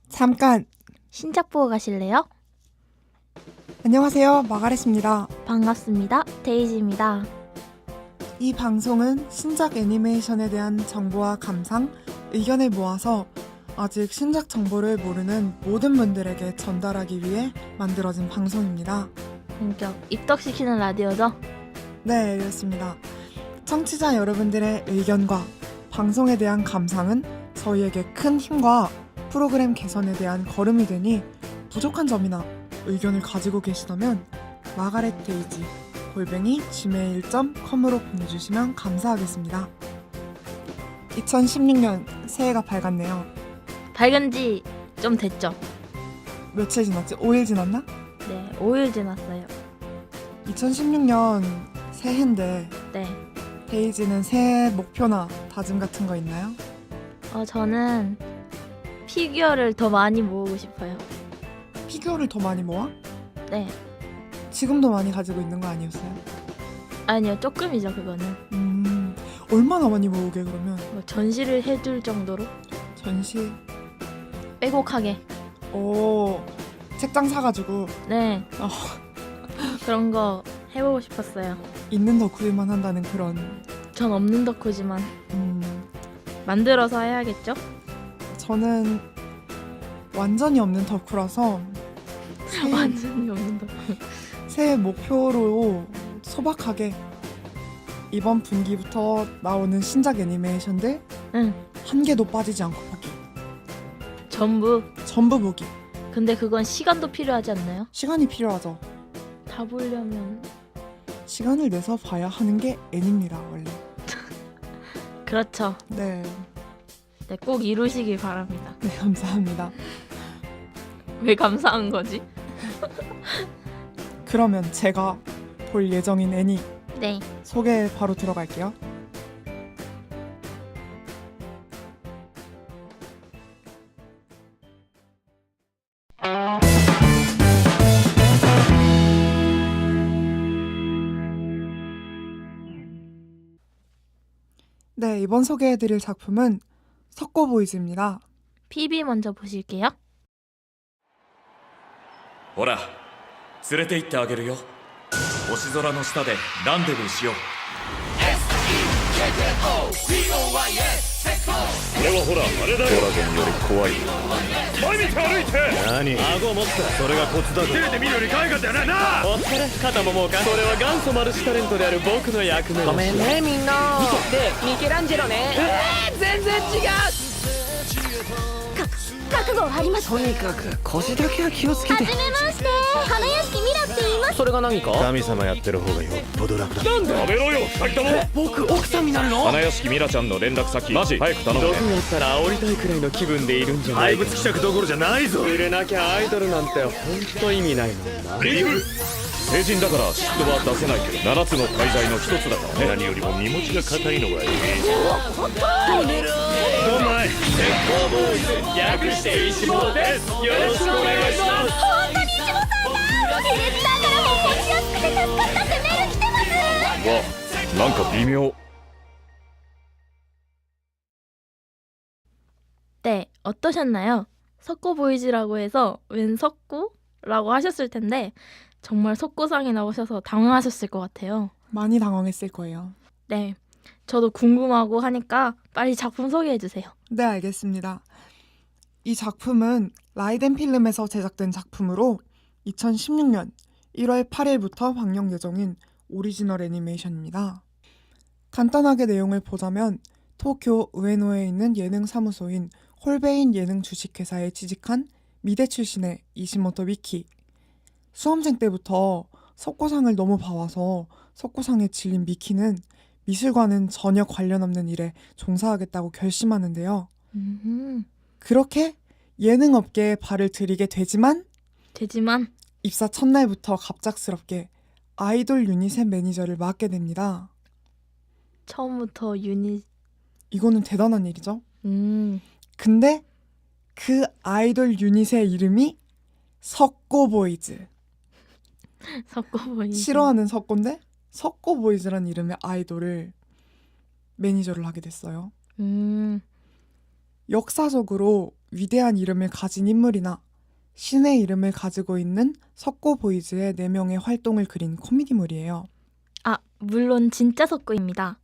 잠깐! 신작 보고 가실래요? 안녕하세요, 마가렛입니다. 반갑습니다. 데이지입니다. 이 방송은 신작 애니메이션에 대한 정보와 감상, 의견을 모아서 아직 신작 정보를 모르는 모든 분들에게 전달하기 위해 만들어진 방송입니다. 본격 입덕시키는 라디오죠? 네, 그렇습니다. 청취자 여러분들의 의견과 방송에 대한 감상은 저희에게 큰 힘과 프로그램 개선에 대한 걸음이 되니 부족한 점이나 의견을 가지고 계시다면 margaretdeiji@gmail.com으로 보내주시면 감사하겠습니다. 2016년 새해가 밝았네요. 밝은 지 좀 됐죠? 며칠 지났지? 5일 지났나? 네, 5일 지났어요. 2016년 새해인데 네. 데이지는 새해 목표나 다짐 같은 거 있나요? 저는 피규어를 더 많이 모으고 싶어요. 피규어를 더 많이 모아? 네. 지금도 많이 가지고 있는 거 아니었어요? 아니요, 조금이죠, 그거는. 얼마나 많이 모으게 그러면? 뭐 전시를 해둘 정도로 전시? 빼곡하게. 오, 책장 사가지고 네. 어. 그런 거 해보고 싶었어요. 있는 덕후일만 한다는 그런. 전 없는 덕후지만 음, 만들어서 해야겠죠? 저는 완전히 없는 덕후라서 완전히 없는 덕후. 새해 목표로 소박하게 이번 분기부터 나오는 신작 애니메이션들 응, 한 개도 빠지지 않고 보기. 전부 보기. 근데 그건 시간도 필요하지 않나요? 시간이 필요하죠. 다 보려면. 시간을 내서 봐야 하는 게 애니입니다, 원래. 그렇죠. 네, 네, 꼭 이루시길 바랍니다. 네, 감사합니다. 왜 감사한 거지? 그러면 제가 볼 예정인 애니 네. 소개 바로 들어갈게요. 네, 이번 소개해드릴 작품은 석고보이즈입니다. PB 먼저 보실게요. ほら連れて行ってあげるよ星空の下でランデブーしよう俺はほらあれだよドラゴンより怖い前見て歩いて何顎持ったそれがコツだぞテレで見るより可愛かったよなお疲れ肩ももうかそれは元祖マルチタレントである僕の役目ごめんねみんなでミケランジェロね全然違う覚悟あります。とにかく腰だけは気をつけてはじめまして、花屋敷ミラって言います。それが何か神様やってる方がよっぽど楽だ。なんでやめろよ二人とも僕奥さんになるの花屋敷ミラちゃんの連絡先マジ早く頼むね毒やったら煽りたいくらいの気分でいるんじゃないか。怪物希釈どころじゃないぞ。売れなきゃアイドルなんてほんと意味ないもんな。リブ成人だから嫉妬は出せないけど7つの大罪の一つだからね何よりも身持ちが硬いのがいい。どんまい略して石本ですよろしくお願いします本当に石本さんだ。ディレクターからも持ちやすくて助かったってメール来てます。わなんか微妙 네, 어떠셨나요? 석고보이즈라고 해서 웬 석고라고 하셨을 텐데 정말 석고상이 나오셔서 당황하셨을 것 같아요. 많이 당황했을 거예요. 네, 저도 궁금하고 하니까 빨리 작품 소개해주세요. 네, 알겠습니다. 이 작품은 라이덴 필름에서 제작된 작품으로 2016년 1월 8일부터 방영 예정인 오리지널 애니메이션입니다. 간단하게 내용을 보자면 도쿄 우에노에 있는 예능 사무소인 홀베인 예능 주식회사에 취직한 미대 출신의 이시모토 미키. 수험생 때부터 석고상을 너무 봐와서 석고상에 질린 미키는 미술과는 전혀 관련 없는 일에 종사하겠다고 결심하는데요. 그렇게 예능 업계에 발을 들이게 되지만 입사 첫날부터 갑작스럽게 아이돌 유닛의 매니저를 맡게 됩니다. 처음부터 유닛. 이거는 대단한 일이죠. 근데 그 아이돌 유닛의 이름이 석고보이즈. 석고보이즈. 싫어하는 석고인데 석고보이즈라는 이름의 아이돌을 매니저를 하게 됐어요. 역사적으로 위대한 이름을 가진 인물이나 신의 이름을 가지고 있는 석고 보이즈의 4명의 활동을 그린 코미디물이에요. 아, 물론 진짜 석고입니다.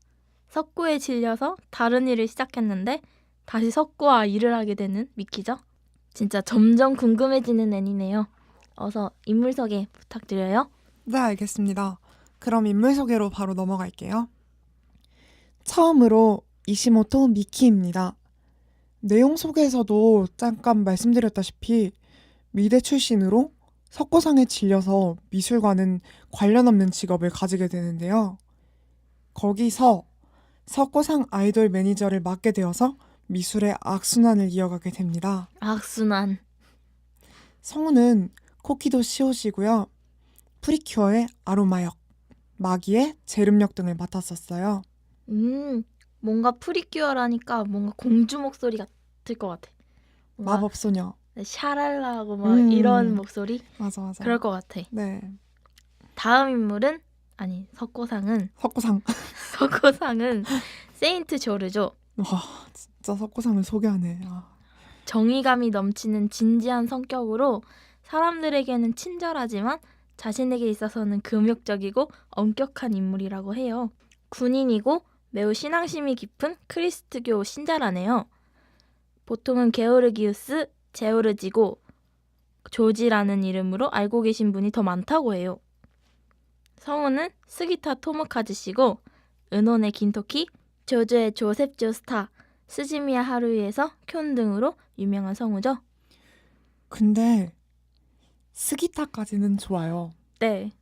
석고에 질려서 다른 일을 시작했는데 다시 석고와 일을 하게 되는 미키죠? 진짜 점점 궁금해지는 애니네요. 어서 인물 소개 부탁드려요. 네, 알겠습니다. 그럼 인물 소개로 바로 넘어갈게요. 처음으로 이시모토 미키입니다. 내용 소개에서도 잠깐 말씀드렸다시피 미대 출신으로 석고상에 질려서 미술과는 관련 없는 직업을 가지게 되는데요. 거기서 석고상 아이돌 매니저를 맡게 되어서 미술의 악순환을 이어가게 됩니다. 악순환. 성우는 코키도 시오시고요. 프리큐어의 아로마역, 마기의 제름역 등을 맡았었어요. 뭔가 프리큐어라니까 뭔가 공주 목소리 같을 것 같아. 뭔가 마법소녀. 샤랄라하고 막 음. 이런 목소리? 맞아. 그럴 것 같아. 네. 다음 인물은 아니 석고상은 석고상. 석고상은 세인트 조르죠. 와, 진짜 석고상을 소개하네. 아. 정의감이 넘치는 진지한 성격으로 사람들에게는 친절하지만 자신에게 있어서는 금욕적이고 엄격한 인물이라고 해요. 군인이고 매우 신앙심이 깊은 크리스트교 신자라네요. 보통은 게오르기우스 제오르지고 조지라는 이름으로 알고 계신 분이 더 많다고 해요. 성우는 스기타 토모카즈 씨고 은혼의 긴토키, 조조의 조셉 조스타, 스즈미야 하루이에서 쿄 등으로 유명한 성우죠. 근데 스기타까지는 좋아요. 네.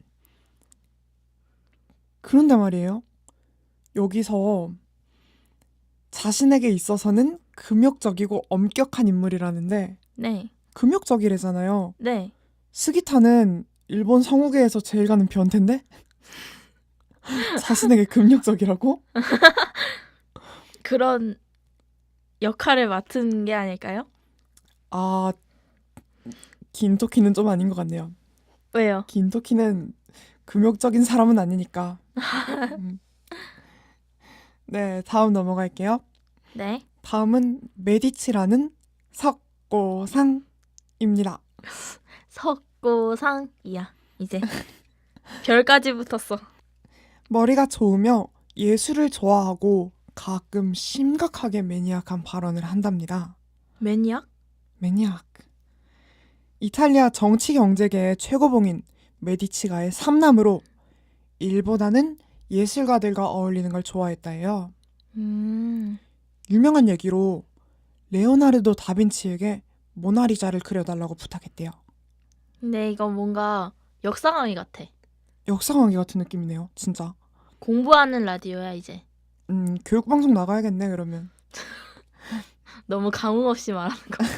그런데 말이에요. 여기서 자신에게 있어서는 금욕적이고 엄격한 인물이라는데 네. 금욕적이래잖아요. 네. 스기타는 일본 성우계에서 제일 가는 변태인데? 자신에게 금욕적이라고? 그런 역할을 맡은 게 아닐까요? 아, 긴토키는 좀 아닌 것 같네요. 왜요? 긴토키는 금욕적인 사람은 아니니까. 네, 다음 넘어갈게요. 네. 다음은 메디치라는 석고상입니다. 석고상이야. 이제 별까지 붙었어. 머리가 좋으며 예술을 좋아하고 가끔 심각하게 매니악한 발언을 한답니다. 매니악? 매니악. 이탈리아 정치 경제계의 최고봉인 메디치가의 삼남으로 일보다는 예술가들과 어울리는 걸 좋아했다 해요. 유명한 얘기로 레오나르도 다빈치에게 모나리자를 그려달라고 부탁했대요. 근데 이거 뭔가 역사 강의 같아. 역사 강의 같은 느낌이네요, 진짜. 공부하는 라디오야 이제. 교육방송 나가야겠네, 그러면. 너무 감흥 없이 말하는 거 같아.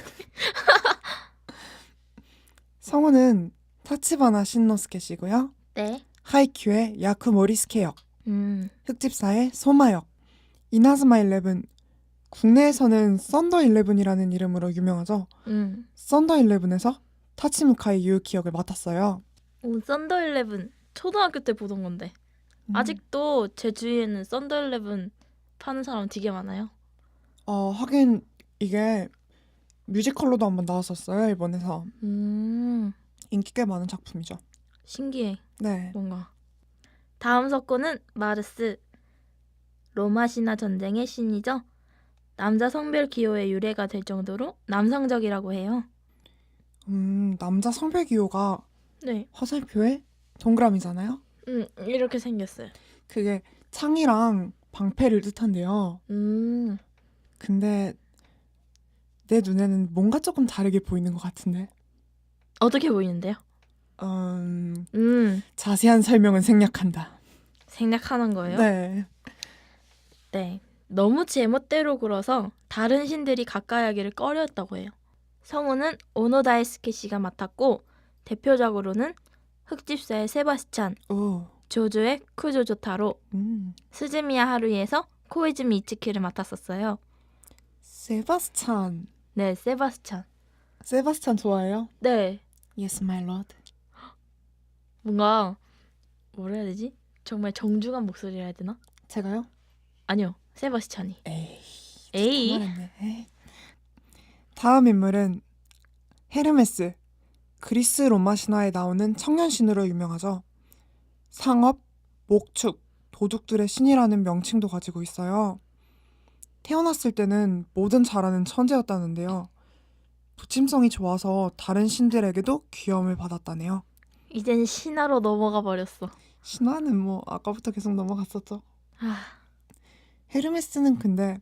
성우는 타치바나 신노스케 씨고요. 네. 하이큐의 야쿠 모리스케 역, 음. 흑집사의 소마 역, 이나즈마 11, 국내에서는 썬더 11이라는 이름으로 유명하죠. 썬더 11에서 타치무카이 유우키 역을 맡았어요. 오, 썬더 11 초등학교 때 보던 건데. 아직도 제 주위에는 썬더 11 파는 사람 되게 많아요. 하긴 이게 뮤지컬로도 한번 나왔었어요, 일본에서. 인기 꽤 많은 작품이죠. 신기해. 네. 뭔가. 다음 석고는 마르스. 로마 신화 전쟁의 신이죠. 남자 성별 기호의 유래가 될 정도로 남성적이라고 해요. 남자 성별 기호가 네. 화살표에 동그라미잖아요. 이렇게 생겼어요. 그게 창이랑 방패를 뜻한대요. 근데 내 눈에는 뭔가 조금 다르게 보이는 것 같은데. 어떻게 보이는데요? 자세한 설명은 생략한다. 생략하는 거예요? 네. 네. 너무 제멋대로 굴어서 다른 신들이 가까이 하기를 꺼려했다고 해요. 성우는 오노 다이스케 씨가 맡았고 대표적으로는 흑집사의 세바스찬, 오. 조조의 쿠조조타로, 스즈미야 하루이에서 코이즈미 이츠키를 맡았었어요. 세바스찬. 네, 세바스찬. 세바스찬 좋아해요? 네. Yes, my lord. 뭔가 뭐라 해야 되지? 정말 정중한 목소리라 해야 되나? 제가요? 아니요. 세바스찬이. 에이. 에이. 말했네. 에이. 다음 인물은 헤르메스. 그리스 로마 신화에 나오는 청년신으로 유명하죠. 상업, 목축, 도둑들의 신이라는 명칭도 가지고 있어요. 태어났을 때는 뭐든 잘하는 천재였다는데요. 부침성이 좋아서 다른 신들에게도 귀여움을 받았다네요. 이젠 신화로 넘어가 버렸어. 신화는 뭐 아까부터 계속 넘어갔었죠. 아, 헤르메스는 근데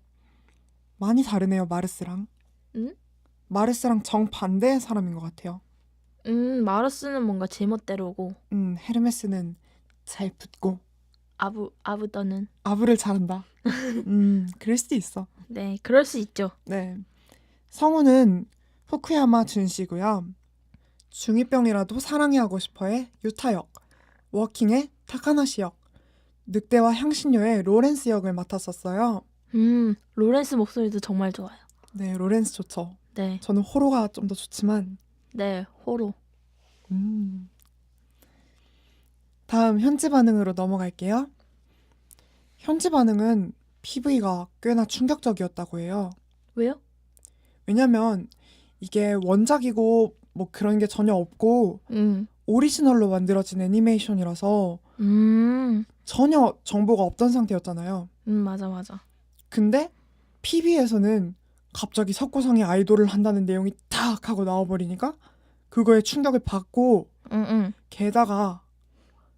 많이 다르네요, 마르스랑. 응? 마르스랑 정반대의 사람인 것 같아요. 마르스는 뭔가 제멋대로고 헤르메스는 잘 붙고 아부더는 아부를 잘한다. 그럴 수도 있어. 네, 그럴 수 있죠. 네. 성우는 후쿠야마 준씨고요. 중2병이라도 사랑해 하고 싶어의 유타 역, 워킹의 타카나시 역, 늑대와 향신료의 로렌스 역을 맡았었어요. 로렌스 목소리도 정말 좋아요. 네, 로렌스 좋죠. 네, 저는 호로가 좀 더 좋지만 네, 호로. 다음 현지 반응으로 넘어갈게요. 현지 반응은 PV가 꽤나 충격적이었다고 해요. 왜요? 왜냐면 이게 원작이고 뭐 그런 게 전혀 없고 오리지널로 만들어진 애니메이션이라서 전혀 정보가 없던 상태였잖아요. 맞아. 근데 PB에서는 갑자기 석고상이 아이돌을 한다는 내용이 탁 하고 나와버리니까 그거에 충격을 받고 게다가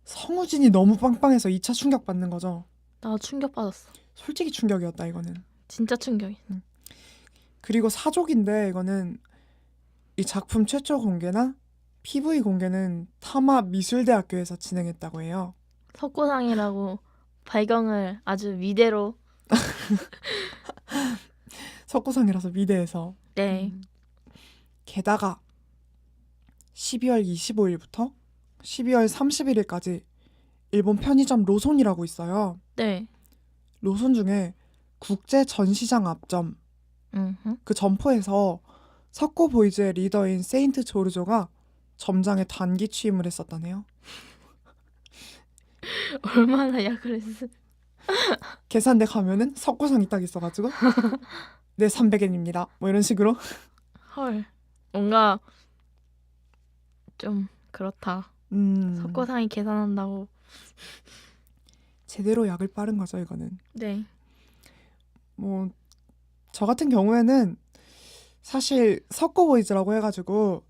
성우진이 너무 빵빵해서 2차 충격받는 거죠. 나 충격받았어. 솔직히 충격이었다 이거는. 진짜 충격이. 그리고 사족인데 이거는 이 작품 최초 공개나 PV 공개는 타마 미술대학교에서 진행했다고 해요. 석고상이라고 발경을 아주 미대로. 석고상이라서 미대에서. 네. 게다가 12월 25일부터 12월 31일까지 일본 편의점 로손이라고 있어요. 네. 로손 중에 국제 전시장 앞점 그 점포에서 석고 보이즈의 리더인 세인트 조르조가 점장에 단기 취임을 했었다네요. 얼마나 약을 했어. 계산대 가면은 석고상이 딱 있어가지고 네 300엔입니다. 뭐 이런 식으로. 헐. 뭔가 좀 그렇다. 석고상이 계산한다고. 제대로 약을 빠른 거죠 이거는. 네. 뭐 저 같은 경우에는 사실 석고보이즈라고 해가지고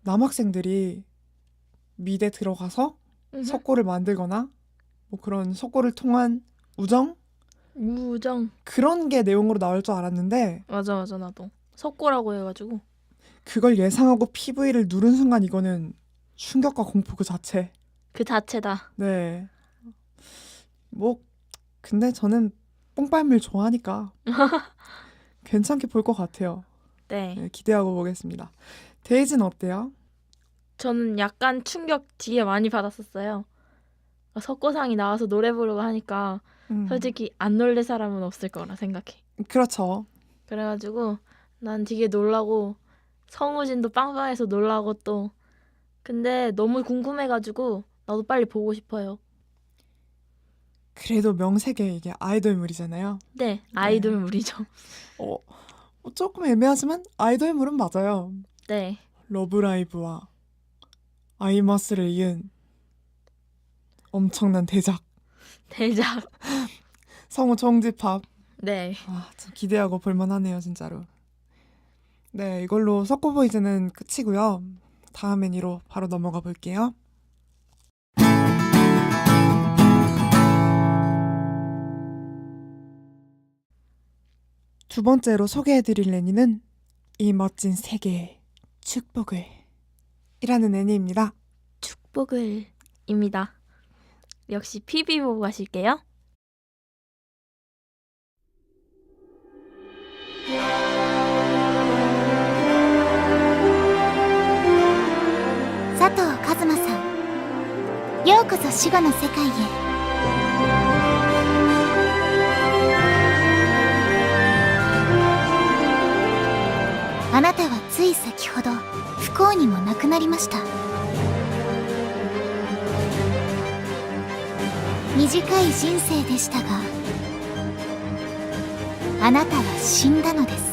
남학생들이 미대 들어가서 석고를 만들거나 뭐 그런 석고를 통한 우정? 그런 게 내용으로 나올 줄 알았는데 맞아 나도 석고라고 해가지고 그걸 예상하고 PV를 누른 순간 이거는 충격과 공포 그 자체. 그 자체다. 네. 뭐 근데 저는 뽕빨밀 좋아하니까 괜찮게 볼 것 같아요. 네. 네, 기대하고 보겠습니다. 데이지는 어때요? 저는 약간 충격 뒤에 많이 받았었어요. 석고상이 나와서 노래 부르고 하니까 솔직히 안 놀랄 사람은 없을 거라 생각해. 그렇죠. 그래가지고 난 되게 놀라고 성우진도 빵빵해서 놀라고 또 근데 너무 궁금해가지고 나도 빨리 보고 싶어요. 그래도 명색에 이게 아이돌물이잖아요. 네, 아이돌물이죠. 조금 애매하지만 아이돌물은 맞아요. 네. 러브라이브와 아이마스를 이은 엄청난 대작. 성우 총집합. 네. 참 기대하고 볼만하네요 진짜로. 네, 이걸로 석고보이즈는 끝이고요. 다음 애니로 바로 넘어가 볼게요. 두 번째로 소개해드릴 애니는 이 멋진 세계의 축복을 이라는 애니입니다. 축복을입니다. 역시 PB 보고 가실게요.佐藤一馬さん、ようこそ死後の世界へ。あなたはつい先ほど不幸にも亡くなりました。短い人生でしたが、あなたは死んだのです。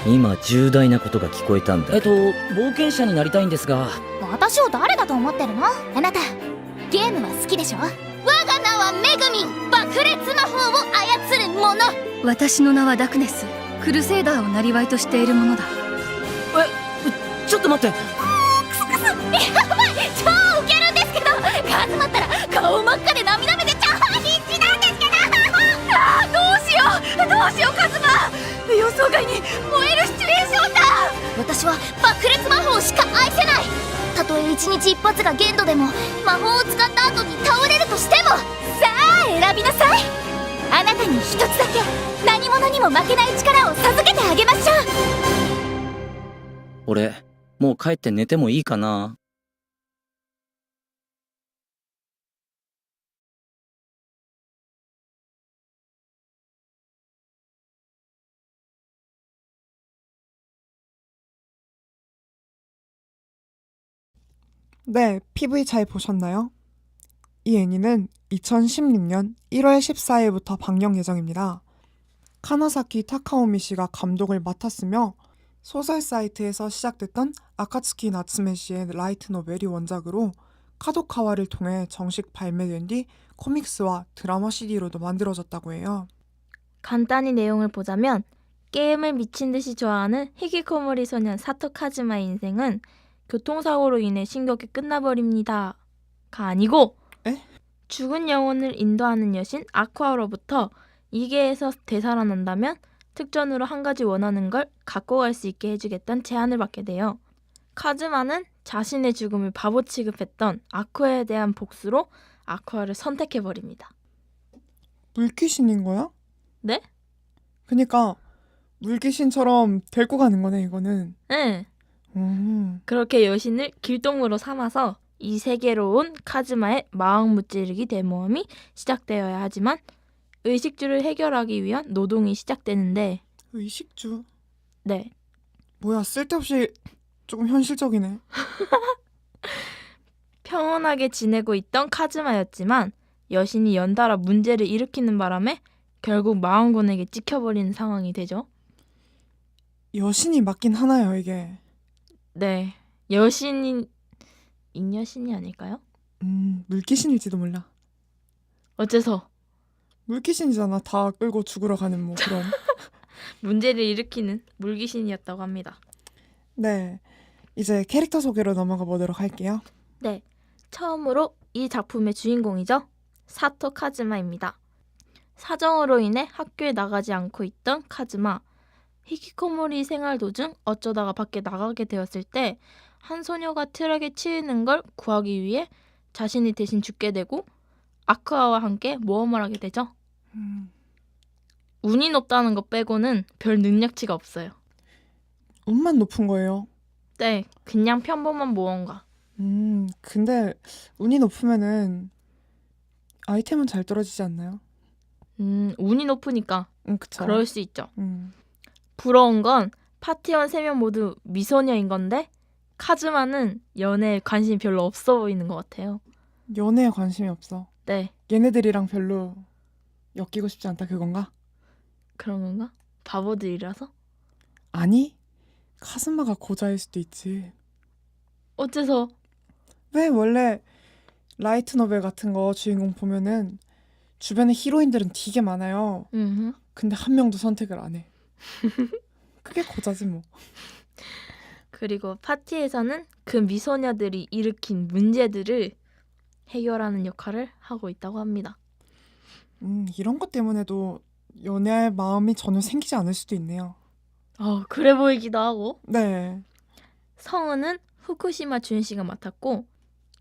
今重大なことが聞こえたんだ冒険者になりたいんですが私を誰だと思ってるの？あなたゲームは好きでしょ？我が名はメグミン、爆裂魔法を操る者。私の名はダクネス、クルセイダーを生業としているものだ。ちょっと待ってやばい、超ウケるんですけど、カズマったら顔真っ赤で涙目で超必死なんですけどどうしようカズマ、予想外に燃えるシチュエーションだ。私は爆裂魔法しか愛せない。たとえ一日一発が限度でも魔法を使った後に倒れるとしても、さあ選びなさい。あなたに一つだけ何者にも負けない力を授けてあげましょう。俺もう帰って寝てもいいかな。네, PV 잘 보셨나요? 이 애니는 2016년 1월 14일부터 방영 예정입니다. 카나사키 타카오미 씨가 감독을 맡았으며 소설 사이트에서 시작됐던 아카츠키 나츠메 씨의 라이트 노벨이 원작으로 카도카와를 통해 정식 발매된 뒤 코믹스와 드라마 CD로도 만들어졌다고 해요. 간단히 내용을 보자면 게임을 미친 듯이 좋아하는 히키코모리 소년 사토 카즈마의 인생은 교통사고로 인해 심각하게 끝나버립니다. 가 아니고 에? 죽은 영혼을 인도하는 여신 아쿠아로부터 이계에서 되살아난다면 특전으로 한 가지 원하는 걸 갖고 갈 수 있게 해주겠다는 제안을 받게 돼요. 카즈마는 자신의 죽음을 바보 취급했던 아쿠아에 대한 복수로 아쿠아를 선택해버립니다. 물귀신인 거야? 네? 그니까 물귀신처럼 데리고 가는 거네 이거는. 네. 그렇게 여신을 길동무로 삼아서 이 세계로 온 카즈마의 마왕 무찌르기 대모험이 시작되어야 하지만 의식주를 해결하기 위한 노동이 시작되는데 의식주? 네. 뭐야 쓸데없이 조금 현실적이네. 평온하게 지내고 있던 카즈마였지만 여신이 연달아 문제를 일으키는 바람에 결국 마왕군에게 찍혀버리는 상황이 되죠. 여신이 맞긴 하나요 이게? 네. 여신인 인여신이 아닐까요? 물귀신일지도 몰라. 어째서 물귀신이잖아. 다 끌고 죽으러 가는 뭐 그런. 문제를 일으키는 물귀신이었다고 합니다. 네. 이제 캐릭터 소개로 넘어가 보도록 할게요. 네. 처음으로 이 작품의 주인공이죠. 사토 카즈마입니다. 사정으로 인해 학교에 나가지 않고 있던 카즈마. 히키코모리 생활 도중 어쩌다가 밖에 나가게 되었을 때 한 소녀가 트럭에 치이는 걸 구하기 위해 자신이 대신 죽게 되고 아쿠아와 함께 모험을 하게 되죠. 운이 높다는 것 빼고는 별 능력치가 없어요. 운만 높은 거예요. 네, 그냥 평범한 모험가. 근데 운이 높으면은 아이템은 잘 떨어지지 않나요? 운이 높으니까 그쵸. 그럴 수 있죠. 음. 부러운 건 파티원 3명 모두 미소녀인 건데 카즈마는 연애에 관심이 별로 없어 보이는 것 같아요. 연애에 관심이 없어. 네, 얘네들이랑 별로 엮이고 싶지 않다 그건가? 그런 건가? 바보들이라서? 아니, 카즈마가 고자일 수도 있지. 어째서? 왜 원래 라이트 노벨 같은 거 주인공 보면은 주변에 히로인들은 되게 많아요. 근데 한 명도 선택을 안 해. 그게 고자지 뭐. 그리고 파티에서는 그 미소녀들이 일으킨 문제들을 해결하는 역할을 하고 있다고 합니다. 이런 것 때문에도 연애할 마음이 전혀 생기지 않을 수도 있네요. 그래 보이기도 하고. 네. 성우는 후쿠시마 준씨가 맡았고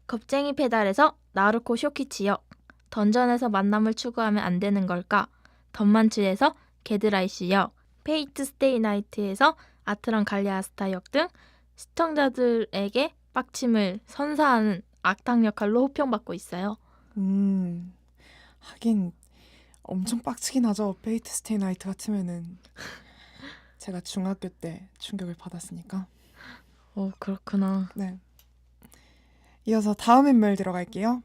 겁쟁이 페달에서 나루코 쇼키치 역, 던전에서 만남을 추구하면 안 되는 걸까, 덤만츠에서 게드라이시 역, 페이트 스테이 나이트에서 아트랑 갈리아스타 역 등 시청자들에게 빡침을 선사하는 악당 역할로 호평받고 있어요. 하긴 엄청 빡치긴 하죠. 페이트 스테이 나이트 같으면은. 제가 중학교 때 충격을 받았으니까. 그렇구나. 네. 이어서 다음 인물 들어갈게요.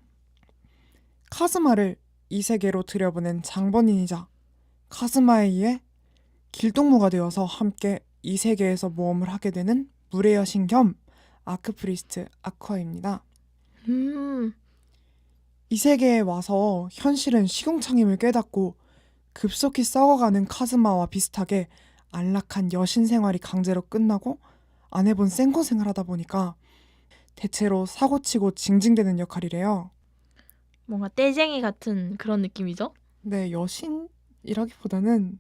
카즈마를 이 세계로 들여보낸 장본인이자 카즈마에 의해 길동무가 되어서 함께 이 세계에서 모험을 하게 되는 물의 여신 겸 아크프리스트 아쿠아입니다. 이 세계에 와서 현실은 시궁창임을 깨닫고 급속히 썩어가는 카즈마와 비슷하게 안락한 여신 생활이 강제로 끝나고 안 해본 생고생을 하다 보니까 대체로 사고치고 징징대는 역할이래요. 뭔가 떼쟁이 같은 그런 느낌이죠? 네, 여신이라기보다는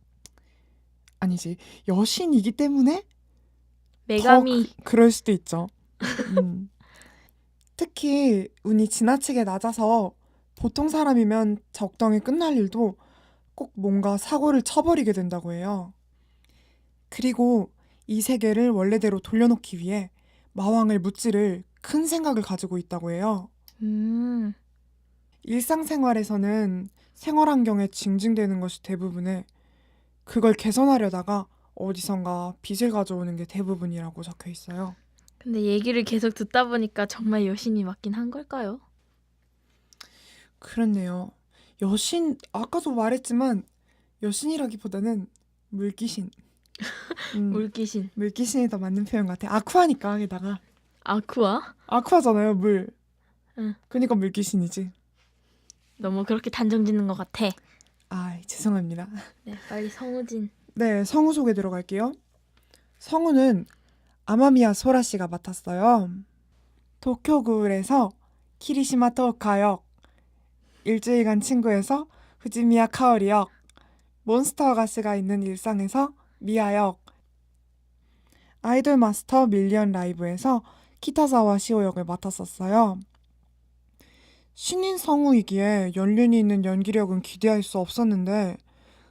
아니지, 여신이기 때문에 메가미. 그럴 수도 있죠. 특히 운이 지나치게 낮아서 보통 사람이면 적당히 끝날 일도 꼭 뭔가 사고를 쳐버리게 된다고 해요. 그리고 이 세계를 원래대로 돌려놓기 위해 마왕을 무찌를 큰 생각을 가지고 있다고 해요. 일상생활에서는 생활 환경에 징징대는 것이 대부분에 그걸 개선하려다가 어디선가 빚을 가져오는 게 대부분이라고 적혀 있어요. 근데 얘기를 계속 듣다 보니까 정말 여신이 맞긴 한 걸까요? 그렇네요. 여신, 아까도 말했지만 여신이라기보다는 물귀신. 물귀신. 물귀신이 더 맞는 표현 같아. 아쿠아니까 게다가. 아쿠아? 아쿠아잖아요, 물. 응. 그러니까 물귀신이지. 너무 그렇게 단정 짓는 것 같아. 아, 죄송합니다. 네, 빨리 성우진. 네, 성우 소개 들어갈게요. 성우는 아마미야 소라 씨가 맡았어요. 도쿄구울에서 키리시마 토오카 역, 일주일간 친구에서 후지미야 카오리 역, 몬스터 아가씨가 있는 일상에서 미아 역, 아이돌 마스터 밀리언 라이브에서 키타자와 시오 역을 맡았었어요. 신인 성우이기에 연륜이 있는 연기력은 기대할 수 없었는데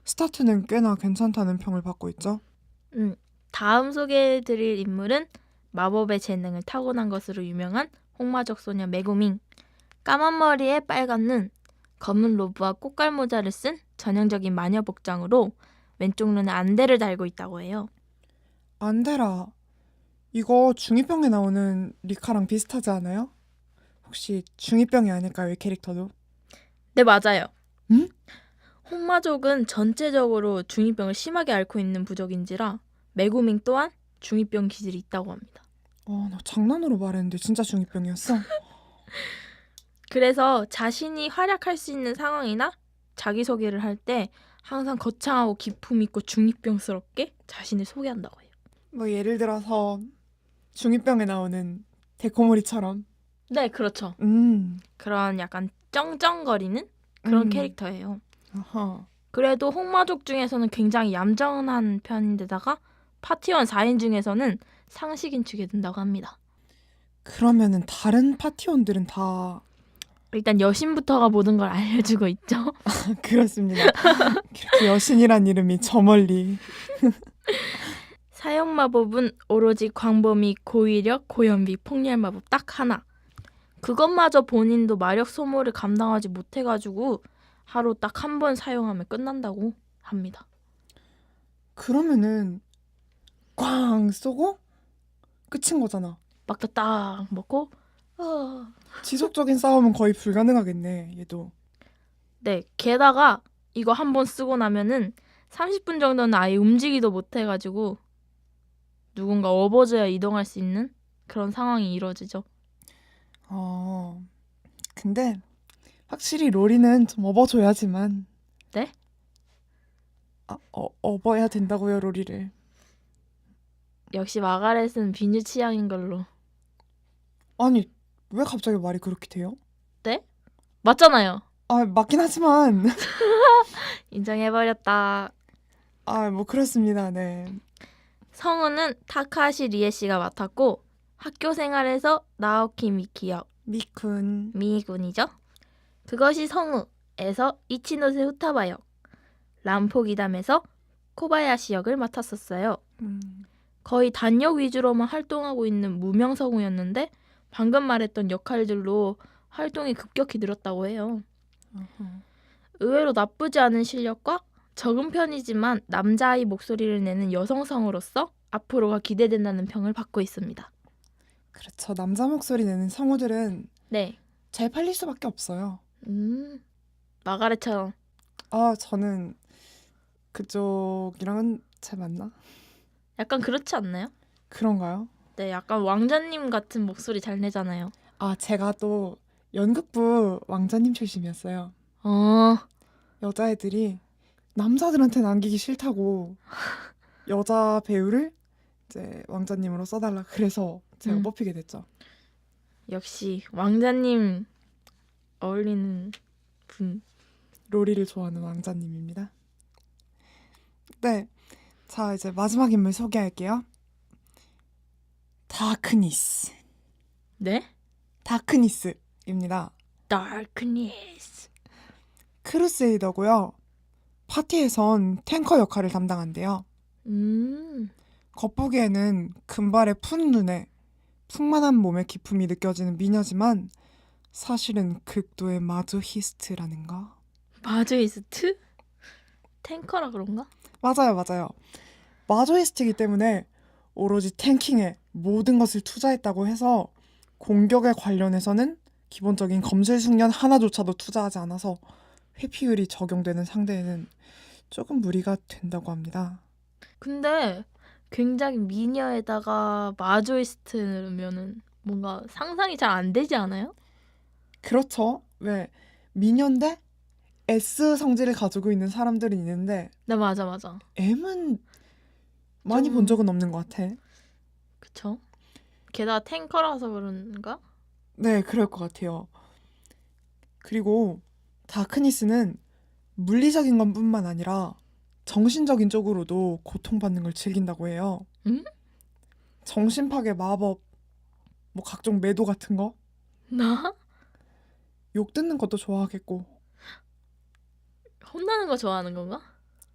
스타트는 꽤나 괜찮다는 평을 받고 있죠. 다음 소개해드릴 인물은 마법의 재능을 타고난 것으로 유명한 홍마적 소녀 메구밍. 까만 머리에 빨간 눈, 검은 로브와 꽃갈 모자를 쓴 전형적인 마녀 복장으로 왼쪽 눈에 안대를 달고 있다고 해요. 안데라, 이거 중2병에 나오는 리카랑 비슷하지 않아요? 혹시 중2병이 아닐까요, 이 캐릭터도? 네, 맞아요. 응? 홍마족은 전체적으로 중2병을 심하게 앓고 있는 부족인지라 메구밍 또한 중2병 기질이 있다고 합니다. 나 장난으로 말했는데 진짜 중2병이었어? 그래서 자신이 활약할 수 있는 상황이나 자기소개를 할 때 항상 거창하고 기품 있고 중2병스럽게 자신을 소개한다고 해요. 뭐 예를 들어서 중2병에 나오는 데코모리처럼. 네, 그렇죠. 그런 약간 쩡쩡거리는 그런 캐릭터예요. 아하. 그래도 홍마족 중에서는 굉장히 얌전한 편인데다가 파티원 4인 중에서는 상식인 축에 든다고 합니다. 그러면은 다른 파티원들은 다 일단 여신부터가 모든 걸 알려주고 있죠. 그렇습니다. 그렇게 여신이란 이름이 저 멀리. 사용 마법은 오로지 광범위, 고위력, 고연비, 폭렬 마법 딱 하나. 그것마저 본인도 마력 소모를 감당하지 못해가지고 하루 딱 한 번 사용하면 끝난다고 합니다. 그러면은 꽝 쏘고 끝인 거잖아. 막다 딱 먹고 지속적인 싸움은 거의 불가능하겠네, 얘도. 네, 게다가 이거 한 번 쓰고 나면은 30분 정도는 아예 움직이도 못해가지고 누군가 업어줘야 이동할 수 있는 그런 상황이 이루어지죠. 근데 확실히 로리는 좀 업어줘야지만. 네? 업어야 된다고요, 로리를. 역시 마가렛은 비뉴 취향인 걸로. 아니, 왜 갑자기 말이 그렇게 돼요? 네? 맞잖아요. 맞긴 하지만. 인정해버렸다. 뭐 그렇습니다, 네. 성우는 타카시 리에 씨가 맡았고 학교 생활에서 나오키 미키 역, 미쿤. 미군이죠. 그것이 성우에서 이치노세 후타바 역, 람포기담에서 코바야시 역을 맡았었어요. 거의 단역 위주로만 활동하고 있는 무명 성우였는데 방금 말했던 역할들로 활동이 급격히 늘었다고 해요. 의외로 나쁘지 않은 실력과 적은 편이지만 남자아이 목소리를 내는 여성 성우로서 앞으로가 기대된다는 평을 받고 있습니다. 그렇죠. 남자 목소리 내는 성우들은 네. 잘 팔릴 수밖에 없어요. 마가렛처럼 저는 그쪽이랑은 잘 맞나? 약간 그렇지 않나요? 그런가요? 네, 약간 왕자님 같은 목소리 잘 내잖아요. 아, 제가 또 연극부 왕자님 출신이었어요. 어, 여자애들이 남자들한테 남기기 싫다고 여자 배우를 이제 왕자님으로 써달라 그래서 제가 음. 뽑히게 됐죠. 역시 왕자님 어울리는 분. 로리를 좋아하는 왕자님입니다. 네, 자 이제 마지막 인물 소개할게요. 다크니스. 네? 다크니스입니다. Darkness. 크루세이더고요. 파티에선 탱커 역할을 담당한대요. 겉보기에는 금발의 푼 눈에 풍만한 몸의 기품이 느껴지는 미녀지만 사실은 극도의 마조히스트라는 거. 마조이스트? 탱커라 그런가? 맞아요. 마조히스트이기 때문에 오로지 탱킹에 모든 것을 투자했다고 해서 공격에 관련해서는 기본적인 검술 숙련 하나조차도 투자하지 않아서 회피율이 적용되는 상대에는 조금 무리가 된다고 합니다. 근데 굉장히 미녀에다가 마조이스트면은 뭔가 상상이 잘 안 되지 않아요? 그렇죠. 왜 미녀인데 S 성질을 가지고 있는 사람들이 있는데 네, 맞아. M은 많이 좀- 본 적은 없는 것 같아. 그쵸? 게다가 탱커라서 그런가? 네, 그럴 것 같아요. 그리고 다크니스는 물리적인 것뿐만 아니라 정신적인 쪽으로도 고통받는 걸 즐긴다고 해요. 응? 정신파괴 마법, 뭐 각종 매도 같은 거, 나? 욕 듣는 것도 좋아하겠고, 혼나는 거 좋아하는 건가?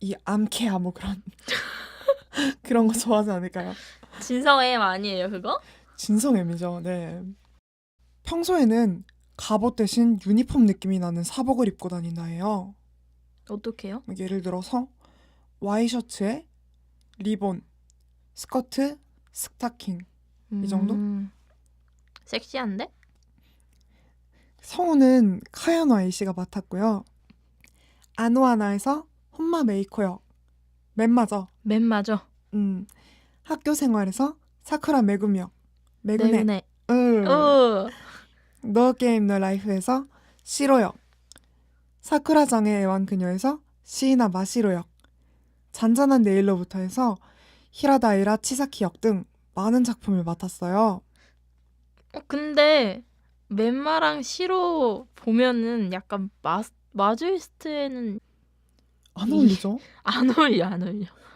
이 암케아 뭐 그런 그런 거 좋아하지 않을까요? 진성애 아니에요 그거? 진성애미죠. 네. 평소에는 갑옷 대신 유니폼 느낌이 나는 사복을 입고 다닌다 해요. 어떡해요? 예를 들어서 와이셔츠에 리본, 스커트, 스타킹. 이 정도? 섹시한데? 성우는 카야노 아이씨가 맡았고요. 아노아나에서 혼마 메이코 역. 맨마죠. 맨 맞아. 학교 생활에서 사쿠라 메구미 역. 메구네. 내근에. 응. 어. 너 게임 너 라이프에서 시로 역. 사쿠라장의 애완 그녀에서 시이나 마시로 역. 잔잔한 네일로부터 해서 히라다이라 치사키 역 등 많은 작품을 맡았어요. 근데 멘마랑 시로 보면은 약간 마조이스트에는 안 어울리죠? 안 어울려.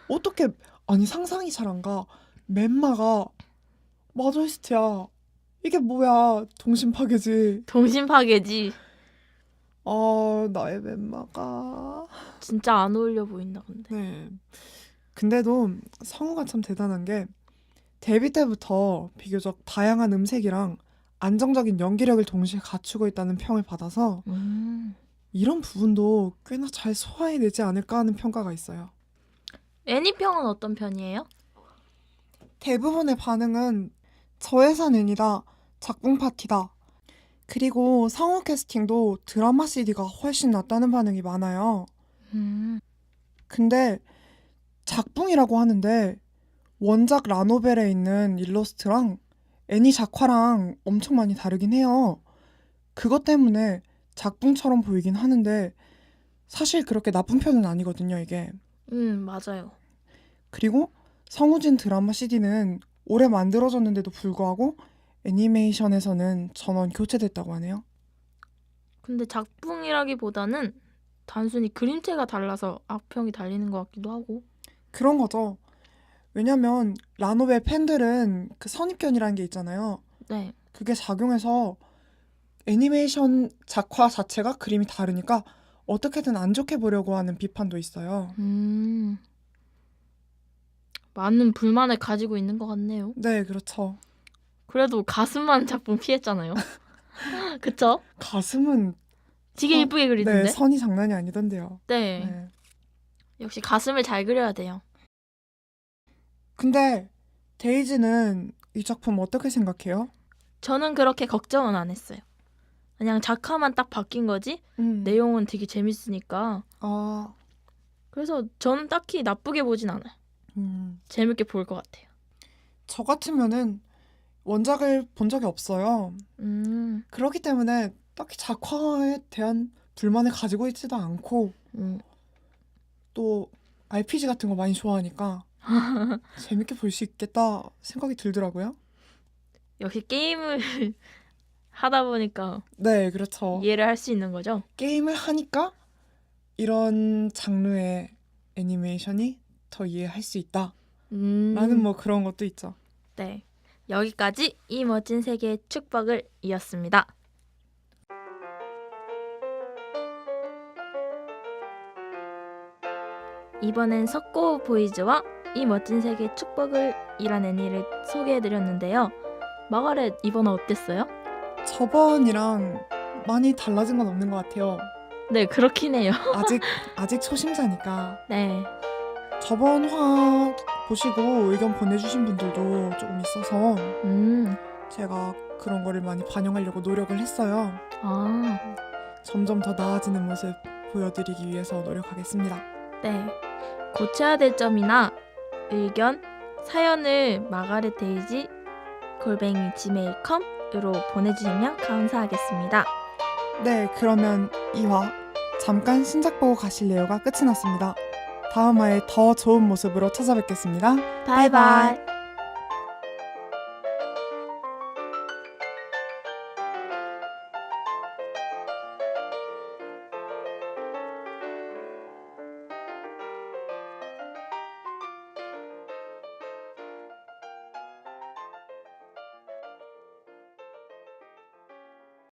어떻게 아니 상상이 잘 안 가. 멘마가 마조이스트야. 이게 뭐야? 동심 파괴지. 동심 파괴지. 나의 멘마가. 진짜 안 어울려 보인다 근데. 네. 근데도 성우가 참 대단한 게 데뷔 때부터 비교적 다양한 음색이랑 안정적인 연기력을 동시에 갖추고 있다는 평을 받아서 이런 부분도 꽤나 잘 소화해내지 않을까 하는 평가가 있어요. 애니평은 어떤 편이에요? 대부분의 반응은 저예산 애니다, 작품 파티다. 그리고 성우 캐스팅도 드라마 CD가 훨씬 낫다는 반응이 많아요. 근데 작품이라고 하는데 원작 라노벨에 있는 일러스트랑 애니 작화랑 엄청 많이 다르긴 해요. 그것 때문에 작품처럼 보이긴 하는데 사실 그렇게 나쁜 편은 아니거든요, 이게. 맞아요. 그리고 성우진 드라마 CD는 올해 만들어졌는데도 불구하고 애니메이션에서는 전원 교체됐다고 하네요. 근데 작품이라기보다는 단순히 그림체가 달라서 악평이 달리는 것 같기도 하고. 그런 거죠. 왜냐면 라노벨 팬들은 그 선입견이라는 게 있잖아요. 네. 그게 작용해서 애니메이션 작화 자체가 그림이 다르니까 어떻게든 안 좋게 보려고 하는 비판도 있어요. 많은 불만을 가지고 있는 것 같네요. 네, 그렇죠. 그래도 가슴만 작품 피했잖아요. 그쵸? 가슴은 되게 예쁘게 그리던데? 네, 선이 장난이 아니던데요. 네. 네. 역시 가슴을 잘 그려야 돼요. 근데 데이지는 이 작품 어떻게 생각해요? 저는 그렇게 걱정은 안 했어요. 그냥 작화만 딱 바뀐 거지 내용은 되게 재밌으니까. 아, 그래서 저는 딱히 나쁘게 보진 않아요. 재밌게 볼 것 같아요. 저 같으면은 원작을 본 적이 없어요. 그렇기 때문에 딱히 작화에 대한 불만을 가지고 있지도 않고 또 RPG 같은 거 많이 좋아하니까 재밌게 볼 수 있겠다 생각이 들더라고요. 역시 게임을 하다 보니까 네, 그렇죠. 이해를 할 수 있는 거죠. 게임을 하니까 이런 장르의 애니메이션이 더 이해할 수 있다 라는 뭐 그런 것도 있죠. 네. 여기까지 이 멋진 세계의 축복을 이었습니다. 이번엔 석고 보이즈와 이 멋진 세계의 축복을 이란 애니를 소개해드렸는데요. 마가렛 이번은 어땠어요? 저번이랑 많이 달라진 건 없는 것 같아요. 네, 그렇긴 해요. 아직 초심자니까. 네. 저번 화 보시고 의견 보내주신 분들도 조금 있어서 제가 그런 거를 많이 반영하려고 노력을 했어요. 아, 점점 더 나아지는 모습 보여드리기 위해서 노력하겠습니다. 네. 고쳐야 될 점이나 의견, 사연을 마가렛 데이지 @gmail.com으로 보내주시면 감사하겠습니다. 네, 그러면 2화 잠깐 신작 보고 가실래요가 끝이 났습니다. 다음 화에 더 좋은 모습으로 찾아뵙겠습니다. 바이바이.